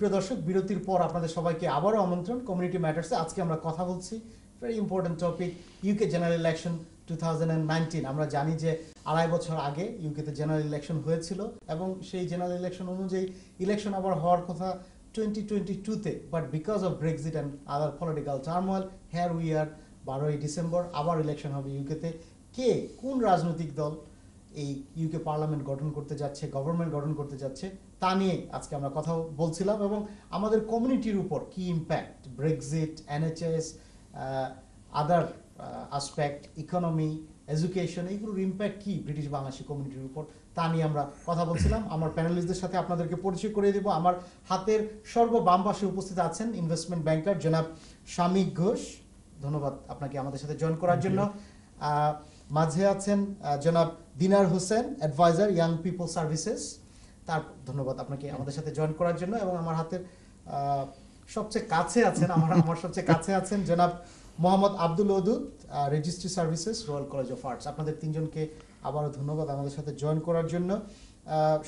সুপ্রিয় দর্শক, বিরতির পর আপনাদের সবাইকে আবারও আমন্ত্রণ কমিউনিটি ম্যাটার্সে। আজকে আমরা কথা বলছি very important topic, UK general election 2019। আমরা জানি যে 2.5 বছর আগে ইউকেতে জেনারেল ইলেকশন হয়েছিল এবং সেই জেনারেল ইলেকশন অনুযায়ী ইলেকশন আবার হওয়ার কথা 2022-তে, but because of Brexit and other political turmoil, here we are 12ই ডিসেম্বর আবার ইলেকশন হবে ইউকেতে। কে কোন রাজনৈতিক দল এই ইউকে পার্লামেন্ট গঠন করতে যাচ্ছে, গভর্নমেন্ট গঠন করতে যাচ্ছে, তা নিয়ে আজকে আমরা কথা বলছিলাম এবং আমাদের কমিউনিটির উপর কি ইম্প্যাক্ট, ব্রেক্সিট, এনএচএস, আদার আসপেক্ট, ইকোনমি, এডুকেশন, এইগুলোর ইম্প্যাক্ট কি ব্রিটিশ বাংলাদেশি কমিউনিটির উপর, তা নিয়ে আমরা কথা বলছিলাম। আমার প্যানেলিস্টদের সাথে আপনাদেরকে পরিচয় করে দেব। আমার হাতের বাম পাশে উপস্থিত আছেন ইনভেস্টমেন্ট ব্যাংকার জনাব শামিক ঘোষ, ধন্যবাদ আপনাকে আমাদের সাথে জয়েন করার জন্য। মাঝে আছেন জনাব Dinar Hossain, adviser young people services, তার ধন্যবাদ আপনাকে আমাদের সাথে জয়েন করার জন্য। এবং আমার হাতের সবচেয়ে কাছে আছেন আমার সবচেয়ে কাছে আছেন জনাব মোহাম্মদ আব্দুল ওদুদ, registry services, royal college of arts. আপনাদের তিনজনকে আবারও ধন্যবাদ আমাদের সাথে জয়েন করার জন্য।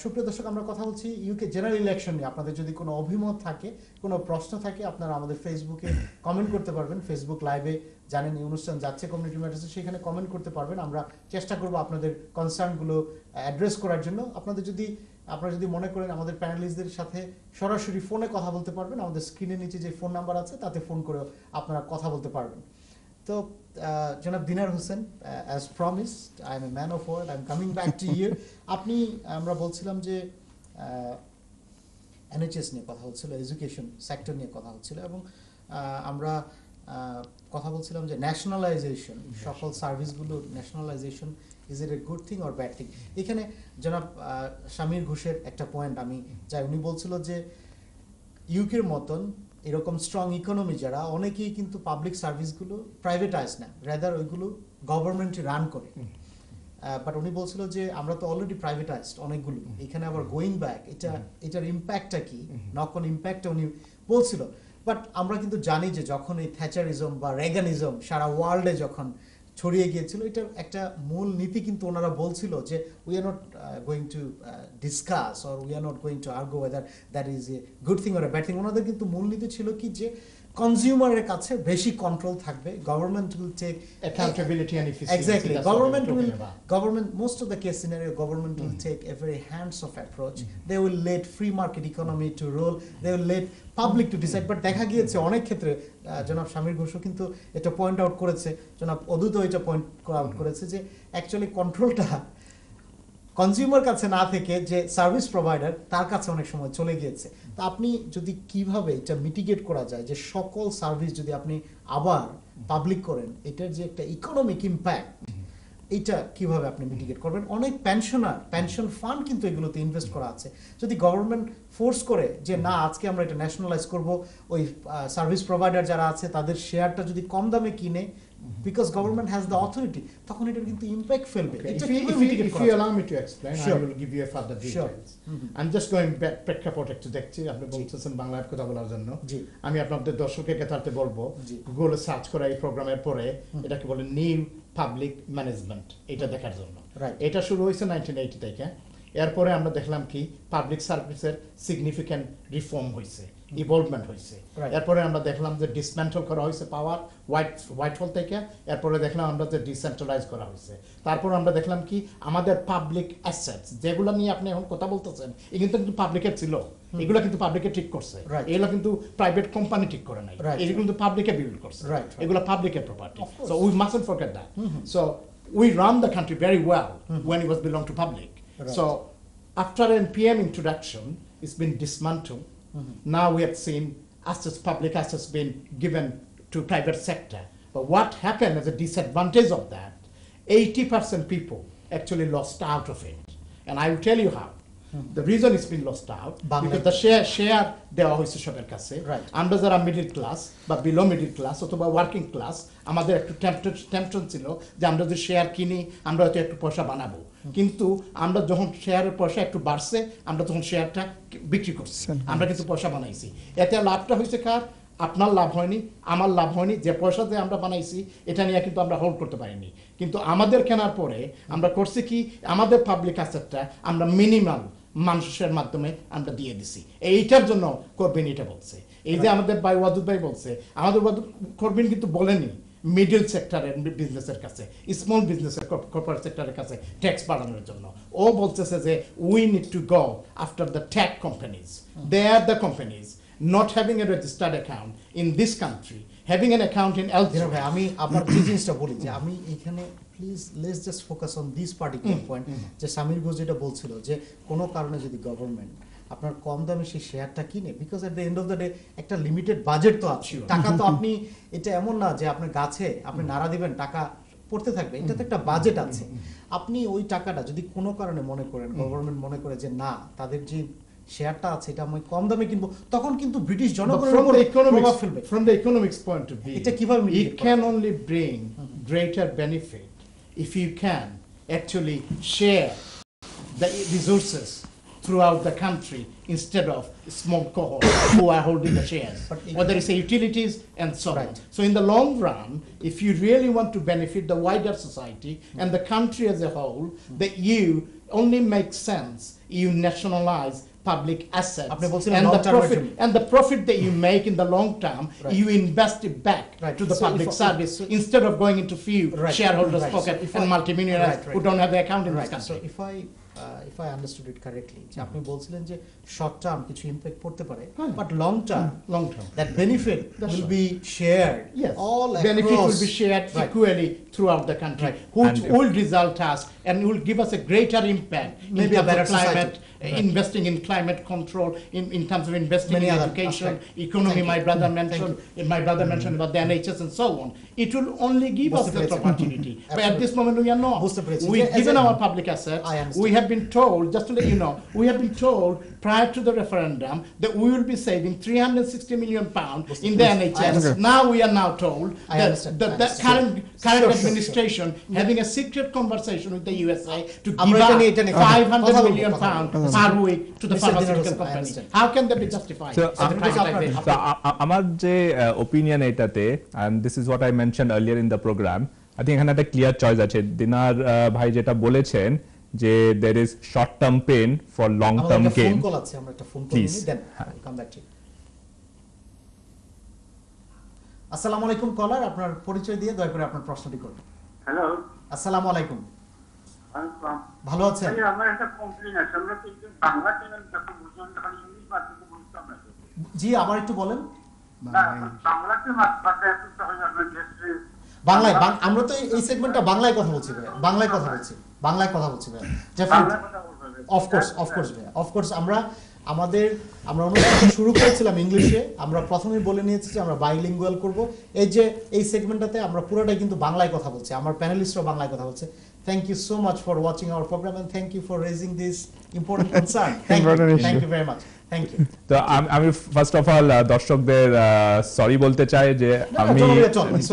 সুপ্রিয় দর্শক, আমরা কথা বলছি ইউকে জেনারেল ইলেকশন নিয়ে। আপনাদের যদি কোনো অভিমত থাকে, কোনো প্রশ্ন থাকে, আপনারা আমাদের ফেসবুকে কমেন্ট করতে পারবেন। ফেসবুক লাইভে জানেন এই অনুষ্ঠান যাচ্ছে কমিউনিটি ম্যাটার্সে, সেখানে কমেন্ট করতে পারবেন। আমরা চেষ্টা করব আপনাদের কনসার্নগুলো অ্যাড্রেস করার জন্য। আপনারা যদি মনে করেন আমাদের প্যানেলিস্টদের সাথে সরাসরি ফোনে কথা বলতে পারবেন, আমাদের স্ক্রিনের নিচে যে ফোন নাম্বার আছে তাতে ফোন করে আপনারা কথা বলতে পারবেন। তো জনাব Dinar Hossain, as promised, I am a man of word, I am coming back to you. আমরা বলছিলাম যে এনএচএস নিয়ে কথা হচ্ছিল, এডুকেশন সেক্টর নিয়ে কথা হচ্ছিল এবং আমরা কথা বলছিলাম যে ন্যাশনালাইজেশন, সকল সার্ভিসগুলো nationalisation, is it a good thing or bad thing? এখানে জনাব শামির ঘোষের একটা পয়েন্ট আমি চাই। উনি বলছিল যে ইউকের মতন এরকম স্ট্রং ইকোনমি যারা, অনেকেই কিন্তু পাবলিক সার্ভিসগুলো প্রাইভেটাইজ না, রেদার ওইগুলো গভর্নমেন্টই রান করে। বাট উনি বলছিল যে আমরা তো অলরেডি প্রাইভেটাইজড অনেকগুলো, এখানে আবার গোয়িং ব্যাক, এটার ইম্প্যাক্টটা কি, নক অন ইম্প্যাক্টটা উনি বলছিল। বাট আমরা কিন্তু জানি যে যখন এই থ্যাচারিজম বা রেগানিজম সারা ওয়ার্ল্ডে যখন ছড়িয়ে গিয়েছিল, এটার একটা মূল নীতি কিন্তু ওনারা বলছিল যে we are not going to discuss or we are not going to argue whether that is a good thing or a bad thing. ওনাদের কিন্তু মূল নীতি ছিল কি যে কনজিউমারের কাছে বেশি কন্ট্রোল থাকবে, government will take accountability and efficiency. Exactly. Government, most of the case scenario, government will take a very hands-off approach. They will let free market economy to roll. They will let public to decide. But দেখা গিয়েছে অনেক ক্ষেত্রে, জনাব শামির ঘোষও কিন্তু এটা point out করেছে, জনাব অদূতও এটা পয়েন্ট আউট করেছে যে অ্যাকচুয়ালি কন্ট্রোলটা কনজিউমার কাছে না থেকে যে সার্ভিস প্রোভাইডার তার কাছে অনেক সময় চলে গিয়েছে। তা আপনি যদি কিভাবে এটা মিটিগেট করা যায়, যে সকল সার্ভিস যদি আপনি আবার পাবলিক করেন, এটার যে একটা ইকোনমিক ইম্প্যাক্ট, এটা কিভাবে আপনি মিটিগেট করবেন? অনেক পেনশন ফান্ড কিন্তু এগুলোতে ইনভেস্ট করা আছে। যদি গভর্নমেন্ট ফোর্স করে যে না আজকে আমরা এটা ন্যাশনালাইজ করব, ওই সার্ভিস প্রোভাইডার যারা আছে তাদের শেয়ারটা যদি কম দামে কিনে, because government has the authority, তখন এটার কিন্তু ইম্প্যাক্ট ফেলবে। If you allow me to explain, I will give you a further details. I'm just going back প্রেক্ষাপট একটু দেখছি, আপনি বলতেছেন বাংলায় কথা বলার জন্য। আমি আপনাদের দর্শকের কথাতে বলবো, গুগলে সার্চ করা এই প্রোগ্রামের পরে এটাকে বলে নিউ পাবলিক ম্যানেজমেন্ট, এটা দেখার জন্য। এটা শুরু হয়েছে 1980 থেকে। এরপরে আমরা দেখলাম কি পাবলিক সার্ভিসের সিগনিফিক্যান্ট রিফর্ম হয়েছে, ইভলভমেন্ট হয়েছে। এরপরে আমরা দেখলাম যে ডিসমেন্টল করা হয়েছে পাওয়ার হোয়াইটহল থেকে। এরপরে দেখলাম আমরা যে ডিসেন্ট্রালাইজ করা হয়েছে। তারপর আমরা দেখলাম কি আমাদের পাবলিক অ্যাসেটস যেগুলো নিয়ে আপনি এখন কথা বলতেছেন, এগুলো কিন্তু পাবলিকের ছিল, এগুলো কিন্তু পাবলিকে ঠিক করছে, এগুলো কিন্তু প্রাইভেট কোম্পানি ঠিক করে নাই, এগুলো কিন্তু পাবলিকে বিল্ড করছে, এগুলো পাবলিকের property. So we mustn't forget that. So we run the country very well when it was belong to public. So after NPM introduction, it's been dismantled. Now we have seen public assets being given to private sector. But what happened as a disadvantage of that, 80% people actually lost out of it. And I will tell you how. The reason it's been lost out, because the share দেওয়া হয়েছে সবার কাছে। আমরা যারা middle class বা below middle class অথবা working class, আমাদের একটু টেম্পশন ছিল যে আমরা যদি শেয়ার কিনি আমরা হয়তো একটু পয়সা বানাবো, কিন্তু আমরা যখন শেয়ারের পয়সা একটু বাড়ছে আমরা তখন শেয়ারটা বিক্রি করছি, আমরা কিন্তু পয়সা বানাইছি। এতে লাভটা হয়েছে কার? আপনার লাভ হয়নি, আমার লাভ হয়নি। যে পয়সা দিয়ে আমরা বানাইছি এটা নিয়ে কিন্তু আমরা হোল্ড করতে পারিনি, কিন্তু আমাদের কেনার পরে আমরা করছি কি আমাদের পাবলিক অ্যাসেটটা আমরা মিনিমাল মানুষের মাধ্যমে আমরা দিয়ে দিছি এইটার জন্য করবেন এটা বলছে এই যে আমাদের ভাই ওয়াদুদ ভাই বলছে আমাদের ওয়াদুদ করবেন কিন্তু বলেনি মিডল সেক্টরের বিজনেসের কাছে স্মল বিজনেসের কর্পোরেট সেক্টরের কাছে ট্যাক্স বাড়ানোর জন্য ও বলতেছে যে we need to go after the tech companies they are the companies not having a registered account in this country, having an account in elsewhere. ভাই আমি আপনার যে জিনিসটা বলি যে আমি এখানে please let's just focus on this particular point যে সামির ঘোষ যেটা বলছিল যে কোনো কারণে যদি গভর্নমেন্ট আপনার কম দামে সেই শেয়ারটা কিনে because at the end of the day একটা লিমিটেড বাজেট তো আছে টাকা তো আপনি এটা এমন না যে আপনার গাছে আপনি নাড়া দিবেন টাকা পড়তে থাকবে এটা তো একটা বাজেট আছে আপনি ওই টাকাটা যদি কোনো কারণে মনে করেন গভর্নমেন্ট মনে করে যে না তাদের যে শেয়ারটা আছে এটা আমি কম দামে কিনবো তখন কিন্তু ব্রিটিশ জনগণের উপর প্রভাব ফেলবে from the economics point of view এটা কিভাবে it can only bring greater benefit if you can actually share the resources throughout the country instead of small cohort who are holding the shares whether it's utilities and so on so in the long run if you really want to benefit the wider society and the country as a whole that you only makes sense you nationalize public assets and the profit that you make in the long term you invest it back to the public service instead of going into few shareholders pocket and multimillionaires who don't have the account in this country so if I understood it correctly যে আপনি বলছিলেন যে short term কিছু impact পড়তে পারে but long term that benefit will be shared all benefit will be shared equally throughout the country which will result us and will give us a greater impact maybe a better climate investing in climate control in terms of investing in education economy my brother mentioned about the NHS and so on it will only give us that opportunity but at this moment we are not we've given our public assets we have been told just to let you know we have been told prior to the referendum that we will be saving 360 million pounds in the NHS now we are now told that the current administration having a secret conversation with the USA to give out 500 million pounds per week to the pharmaceutical company. How can that be justified? So আমার যে opinion এটাতে and this is what I mentioned earlier in the program I think এখানে একটা clear choice আছে দিনার ভাই যেটা বলেছেন যে there is short term pain for long term gain phone call আছে আমরা একটা ফোন কল নিই দেন কাম ব্যাক টু আসসালামু আলাইকুম কলার আপনার পরিচয় দিয়ে দয়া করে আপনার প্রশ্নটি করুন হ্যালো আসসালামু আলাইকুম ভালো আছেন আমার একটা কমপ্লেইন আছে আমরা তো বাংলা চ্যানেল যখন বুঝুন তখন ইংলিশ ভাষাতে বুঝতাম না জি আবার একটু বলেন বাংলাতে মাত্রাতে এত সহজ আমরা জাস্ট বাংলায় আমরা তো এই সেগমেন্টটা বাংলায় কথা বলছি ভাই বাংলায় কথা বলছি ভাই অফ কোর্স আমরা অনুষ্ঠান শুরু করেছিলাম ইংলিশে আমরা প্রথমেই বলে নিয়েছি যে আমরা বাইলিঙ্গুয়াল করব এই যে এই সেগমেন্টটাতে আমরা পুরোটাই কিন্তু বাংলায় কথা বলছি আমার প্যানেলিস্টরা বাংলায় কথা বলছে thank you so much for watching our program and thank you for raising this important concern thank you very much thank you তো আমি ফার্স্ট অফ অল দর্শকদের সরি বলতে চাই যে আমি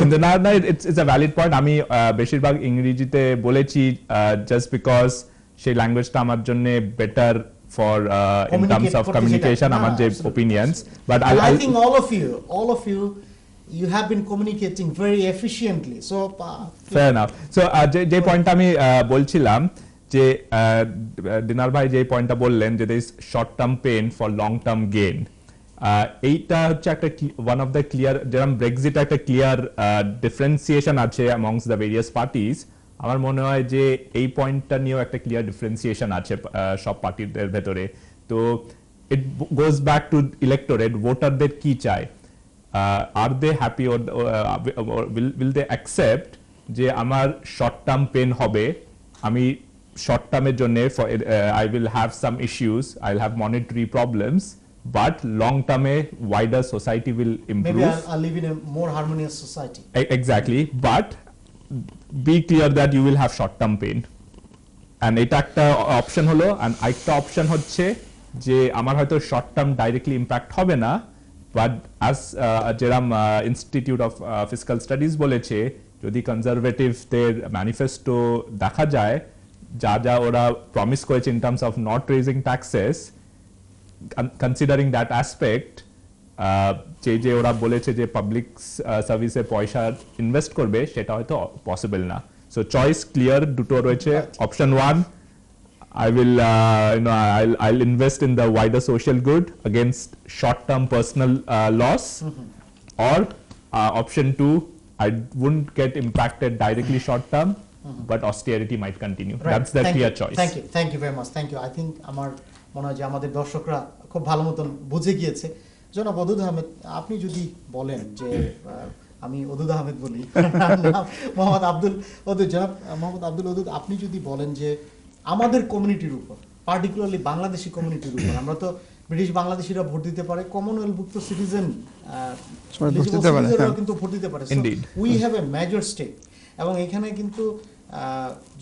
কিন্তু না ইটস আ ভ্যালিড পয়েন্ট আমি বেশিরভাগ ইংরেজিতে বলেছি জাস্ট বিকজ সেই ল্যাঙ্গুয়েজটা আমার জন্য better for in terms of communication among the opinions but I think all of you you have been communicating very efficiently so fair enough so যে পয়েন্টটা আমি বলছিলাম যে দিনার ভাই যে পয়েন্টটা বললেন যে there is short term pain for long term gain এইটা হচ্ছে একটা one of the clear যেরকম ব্রেক্সিট একটা ক্লিয়ার ডিফারেন্সিয়েশন আছে amongst the various parties আমার মনে হয় যে এই পয়েন্টটা নিয়েও একটা ক্লিয়ার ডিফারেন্সিয়েশন আছে সব পার্টিদের ভেতরে তো ইট গোজ ব্যাক টু ইলেক্টোরেট ভোটারদের কি চায় আর they happy or will they accept যে আমার শর্ট টার্ম পেন হবে আমি শর্ট টার্মের জন্য I will have some issues I will have monetary problems but long term wider society will improve maybe I'll live in a more harmonious society exactly but be clear that you will have short term pain and এটা একটা option হলো and আরেকটা option হচ্ছে যে আমার হয়তো short term directly impact হবে না বাট অ্যাজ যেরাম ইনস্টিটিউট অফ ফিসক্যাল স্টাডিজ বলেছে যদি কনজারভেটিভদের ম্যানিফেস্টো দেখা যায় যা ওরা প্রমিস করেছে in terms of not raising taxes considering that aspect যে ওরা বলেছে যে পাবলিক সার্ভিসে পয়সা ইনভেস্ট করবে সেটা হয়তো পসিবল না সো চয়েস ক্লিয়ার দুটো রয়েছে option 1 I will, I'll invest in the wider social good against short-term personal loss, or option 2, I wouldn't get impacted directly short-term, but austerity might continue. Right. That's the clear choice. Thank you very much. Thank you. I think আমার মনে হয় যে আমাদের দর্শকরা খুব ভালো মতন বুঝে গিয়েছে। জনাব ওদুদ আহমেদ, আপনি যদি বলেন যে আমি ওদুদ আহমেদ বলি, মোহাম্মদ আব্দুল ওদুদ, জনাব মোহাম্মদ আব্দুল ওদুদ, আপনি যদি বলেন যে আমাদের কমিউনিটির উপর, পার্টিকুলারলি বাংলাদেশি কমিউনিটির উপর, আমরা তো ব্রিটিশ বাংলাদেশিরা ভোট দিতে পারে, কমনওয়েলথভুক্ত সিটিজেন কিন্তু ভোট দিতে পারে, we have a major stake. এবং এখানে কিন্তু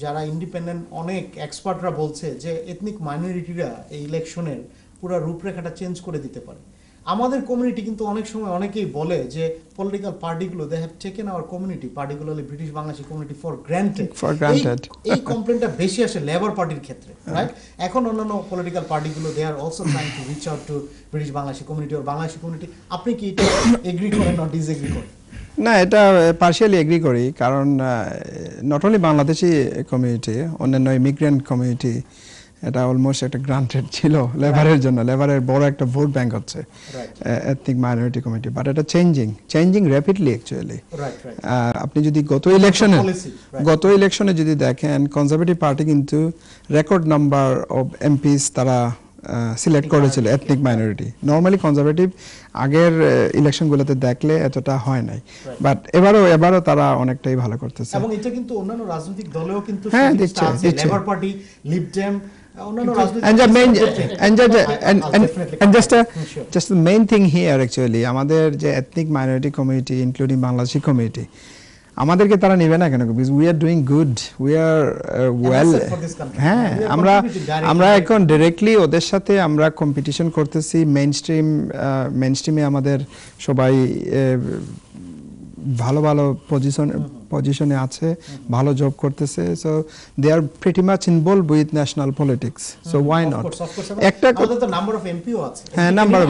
যারা ইন্ডিপেন্ডেন্ট অনেক এক্সপার্টরা বলছে যে এথনিক মাইনরিটিরা এই ইলেকশনের পুরো রূপরেখাটা চেঞ্জ করে দিতে পারে। আমাদের কমিউনিটি কিন্তু অনেক সময় অনেকেই বলে যে পলিটিক্যাল পার্টিগুলো they have taken our community, particularly British Bangladeshi community for granted. এই কমপ্লেনটা বেশি আসে লেবার পার্টির ক্ষেত্রে, রাইট? এখন অন্যান্য পলিটিক্যাল পার্টিগুলো they are also trying to reach out to British Bangladeshi community আর বাংলাদেশি কমিউনিটি। আপনি কি এটা এগ্রি করেন না ডিসএগ্রি করেন? না, এটা পার্শিয়ালি এগ্রি করি, কারণ নট অনলি বাংলাদেশি কমিউনিটি, অন্যান্য ইমিগ্রেন্ট কমিউনিটি এটা অলমোস্ট একটা গ্রান্টেড ছিল লেবারের জন্য। লেবারের বড় একটা ভোট ব্যাংক হচ্ছে এথনিক মাইনরিটি কমিউনিটি, বাট এটা চেঞ্জিং র্যাপিডলি অ্যাকচুয়ালি। আপনি যদি গত ইলেকশনে যদি দেখেন, কনজারভেটিভ পার্টি কিন্তু রেকর্ড নাম্বার অফ এমপিস তারা সিলেক্ট করেছিল এথনিক মাইনরিটি। নর্মালি কনজারভেটিভ আগের ইলেকশনগুলোতে দেখলে এতটা হয় নাই, বাট এবারও তারা অনেকটাই ভালো করতেছে। এবং এটা কিন্তু অন্যান্য রাজনৈতিক দলেও কিন্তু দিচ্ছে labour party, Lib Dem, just the main thing here actually, আমাদের যে ethnic minority community including Bangladeshi community, আমাদেরকে তারা নেবে না কেন? Because we are doing good, we are well. হ্যাঁ, আমরা এখন ডিরেক্টলি ওদের সাথে আমরা কম্পিটিশন করতেছি। মেইনস্ট্রিমে আমাদের সবাই ভালো ভালো পজিশনে আছে, ভালো জব করতেছে। So they are pretty much involve with national politics, so why not? একটা নাম্বার অফ এমপিও আছে। হ্যাঁ, নাম্বার অফ।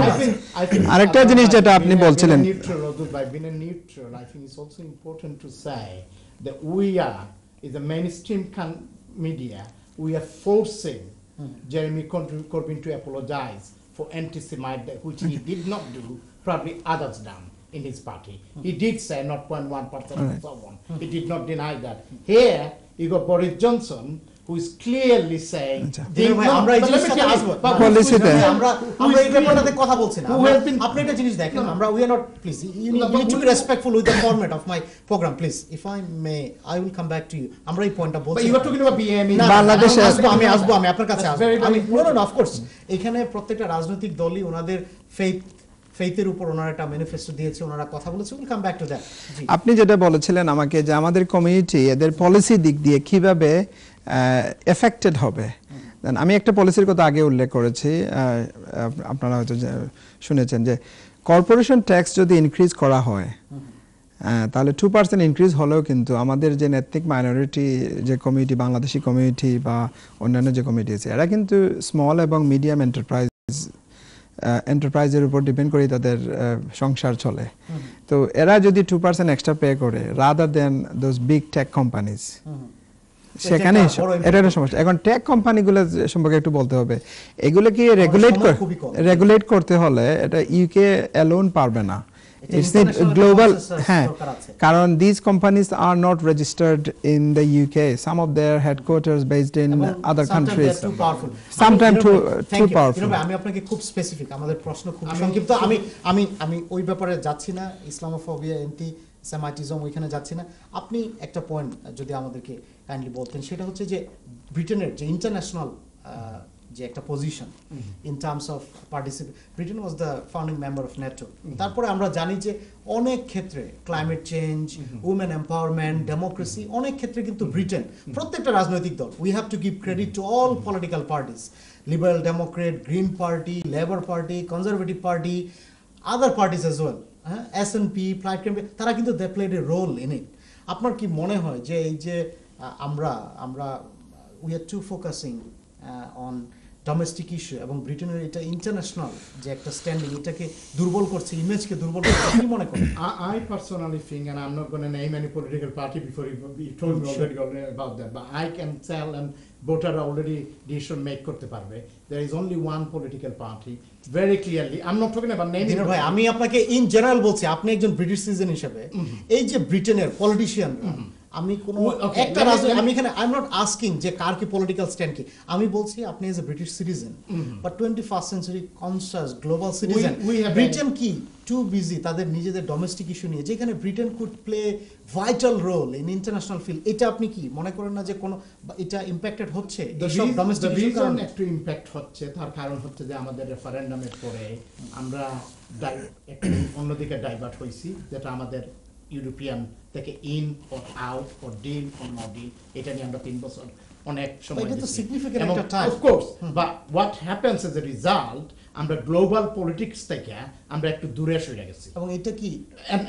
আরেকটা জিনিস যেটা আপনি বলছিলেন, I think it's also important to say that we are, is the mainstream media, we are forcing Jeremy Corbyn to apologize for anti-Semite, which he did not do, probably others done in his party. He did say not 0.1% and so on. He did not deny that. Here, you got Boris Johnson, who is clearly saying আমরা এই জিনিসটাতে আসবো, আমরা এই ব্যাপারটাতে কথা বলছি না। আপনি একটা জিনিস দেখেন, আমরা we are not, please you need to be respectful with the format of my program, please. If I may, I will come back to you. আমরা এই পয়েন্টটা বলছি। But you are talking about BME. বাংলাদেশে আমি আপনার কাছে আসবো। No, of course, এখানে প্রত্যেকটা রাজনৈতিক দলই ওনাদের ফেইথের উপর ওনারা একটা ম্যানিফেস্টো দিয়েছে, ওনারা কথা বলেছে। Will come back to that. আপনি যেটা বলেছিলেন আমাকে যে আমাদের কমিউনিটি এদের পলিসি দিক দিয়ে কিভাবে এফেক্টেড হবে, আমি একটা পলিসির কথা আগে উল্লেখ করেছি, আপনারা হয়তো শুনেছেন যে কর্পোরেশন ট্যাক্স যদি ইনক্রিজ করা হয়, তাহলে 2% ইনক্রিজ হলেও কিন্তু আমাদের যে এথনিক মাইনরিটি যে কমিউনিটি, বাংলাদেশি কমিউনিটি বা অন্যান্য যে কমিউনিটি আছে, এরা কিন্তু স্মল এবং মিডিয়াম এন্টারপ্রাইজের উপর ডিপেন্ড করে তাদের সংসার চলে। তো এরা যদি 2% এক্সট্রা পে করে rather than those big take companies, সেখানে এটা একটা সমস্যা। এখন টেক কোম্পানিগুলো সম্পর্কে একটু বলতে হবে। এগুলোকে রেগুলেট করতে হলে এটা ইউকে অ্যালোন পারবে না, it's need global, কারণ these companies are not registered in the UK, some of their headquarters based in other countries, sometimes too powerful. আমি আপনাকে খুব স্পেসিফিক, আমাদের প্রশ্ন খুব সংক্ষিপ্ত, আমি ওই ব্যাপারে যাচ্ছি না, ইসলামোফোবিয়া, অ্যান্টি সেমাইটিজম ওইখানে যাচ্ছি না। আপনি একটা পয়েন্ট যদি আমাদেরকে কাইন্ডলি বলতেন, সেটা হচ্ছে যে ব্রিটেনের যে ইন্টারন্যাশনাল যে একটা position in terms of Britain was the founding member of NATO. তারপরে আমরা জানি যে অনেক ক্ষেত্রে climate change, women empowerment, democracy, অনেক ক্ষেত্রে কিন্তু ব্রিটেন, প্রত্যেকটা রাজনৈতিক দল, we have to give credit to all political parties, Liberal Democrat, Green Party, Labour Party, Conservative Party, other parties as well, SNP, Plaid ক্যাম্পে, তারা কিন্তু they played a role in it. আপনার কি মনে হয় যে এই যে আমরা we are too focusing on domestic issue এবং ব্রিটেনের এটা ইন্টারন্যাশনাল যে একটা স্ট্যান্ডিং এটাকে দুর্বল করছে, ইমেজকে দুর্বল করছে, কি মনে করেন? I personally think, and I'm not going to name any political party before you told me already about that, but I can tell and voter already decision make করতে পারবে. There is only one political party very clearly. I'm not talking about naming. ভাই আমি আপনাকে in general বলছি, আপনি একজন British citizen হিসেবে এই যে ব্রিটেনের পলিটিশিয়ান, আমি কোনো একটা আমি এখানে আই এম নট আস্কিং যে কার কি পলিটিক্যাল স্ট্যান্ড কি, আমি বলছি আপনি এজ এ ব্রিটিশ সিটিজেন বা 21st century conscious global citizen, Britain কি টু বিজি তাদের নিজেদের ডোমেস্টিক ইস্যু নিয়ে, যেখানে Britain could play vital role in international field, এটা আপনি কি মনে করেন না যে কোনো এটা ইম্প্যাক্টেড হচ্ছে? এইসব ডোমেস্টিক ইস্যু কারণে একটু ইম্প্যাক্ট হচ্ছে, তার কারণ হচ্ছে যে আমাদের রেফারেন্ডামের পরে আমরা একটু অন্যদিকে ডাইভার্ট হয়েছি, যেটা আমাদের ইউরোপিয়ান থেকে in or out or deal or no deal, এটা নিয়ে আমরা 3 বছর অনেক সময় এটা তো সিগনিফিকেন্ট একটা time, of course, but what happens as a result আমরা গ্লোবাল পলিটিক্স থেকে আমরা একটু দূরে সরে গেছি। এবং এটা কি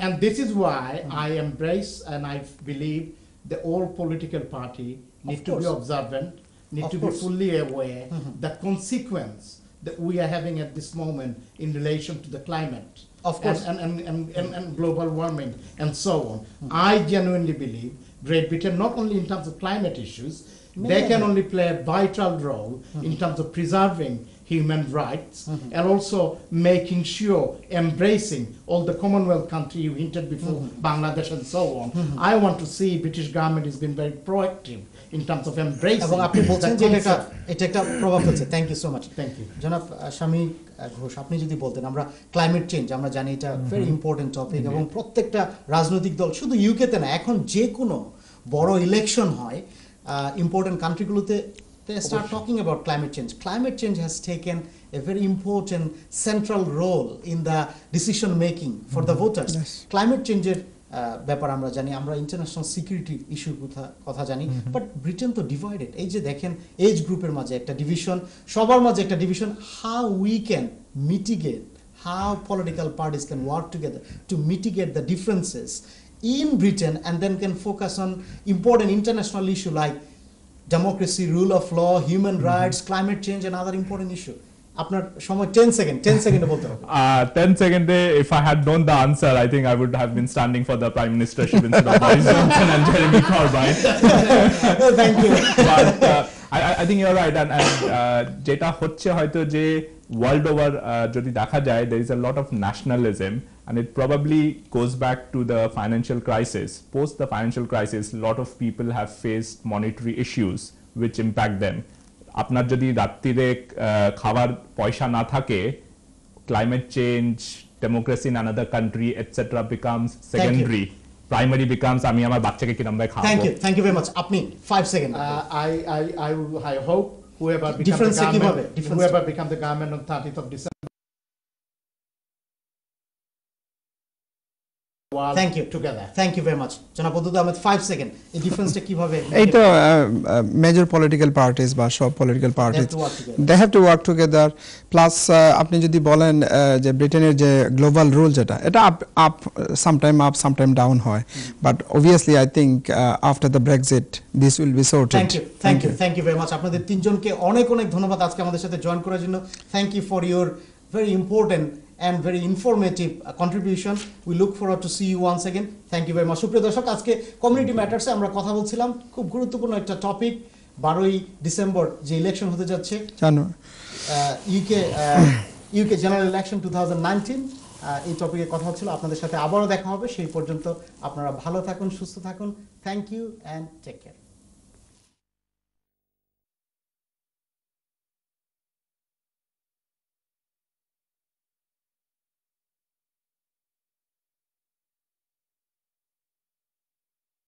and this is why I embrace and I believe the all political party need to be observant, need to be fully aware the consequence that we are having at this moment in relation to the climate, of course, and global warming and so on. I genuinely believe Great Britain, not only in terms of climate issues, they can only play a vital role in terms of preserving human rights and also making sure, embracing all the Commonwealth country you hinted before, Bangladesh and so on. I want to see British government has been very proactive in terms of embracing. এবং আপনি বলছেন যে এটা একটা প্রভাব ফেলছে। Thank you so much. Thank you জনাব স্বামী ঘোষ, আপনি যদি বলতেন, আমরা ক্লাইমেট চেঞ্জ আমরা জানি এটা ভেরি ইম্পর্টেন্ট টপিক এবং প্রত্যেকটা রাজনৈতিক দল শুধু ইউকেতে না, এখন যে কোনো বড় ইলেকশন হয় important কান্ট্রিগুলোতে, they start talking about climate change. Climate change has taken a very important central role in the decision making for the voters. Yes. Climate change ব্যাপার আমরা জানি, আমরা ইন্টারন্যাশনাল সিকিউরিটি ইস্যুর কথা জানি, বাট ব্রিটেন তো divided. এই যে দেখেন এজ গ্রুপের মাঝে একটা ডিভিশন, সবার মাঝে একটা division, how we can mitigate, how political parties can work together to mitigate the differences in Britain and then can focus on important international issue like democracy, rule of law, human rights, climate change and other important issue. আপনার সময় 10 সেকেন্ডে বলতে হবে। 10 সেকেন্ডে if I had known the answer, I think I would have been standing for the prime ministership instead of Boris Johnson and Jeremy Corbyn. Thank you. But I think you're right, and যেটা হচ্ছে হয়তো যে world over যদি দেখা যায়, there is a lot of nationalism and it probably goes back to the financial crisis. Post the financial crisis, a lot of people have faced monetary issues which impact them. আপনার যদি রাত্রিরে খাবার পয়সা না থাকে, climate change, democracy in another country, etc. becomes secondary. Primary becomes আমি আমার বাচ্চাকে কিরকম ভাবে খাওয়াবো। Thank you very much. আপনি 5 second. I hope whoever become the government on 30th of December, Thank you together. Thank you very much. জনাব Badrul Ahmed 5 second, এই ডিফারেন্সটা কিভাবে? এই তো মেজর পলিটিক্যাল পার্টিজ বা সব political parties they have to work together, plus আপনি যদি বলেন যে ব্রিটেনের যে গ্লোবাল রুল যেটা, এটা আপ সামটাইম ডাউন হয়, but obviously I think after the Brexit this will be sorted. Thank you very much. আপনাদের তিনজনকে অনেক ধন্যবাদ আজকে আমাদের সাথে জয়েন করার জন্য। Thank you for your very important and very informative contribution. We look forward to see you once again. Thank you very much. সুপ্রিয় দর্শক, আজকে কমিউনিটি ম্যাটার্সে আমরা কথা বলছিলাম খুব গুরুত্বপূর্ণ একটা টপিক, 12ই ডিসেম্বর যে ইলেকশন হতে যাচ্ছে, ইউকে জেনারেল ইলেকশন 2019, এই টপিকে কথা হচ্ছিল। আপনাদের সাথে আবারও দেখা হবে, সেই পর্যন্ত আপনারা ভালো থাকুন, সুস্থ থাকুন। Thank you and take care.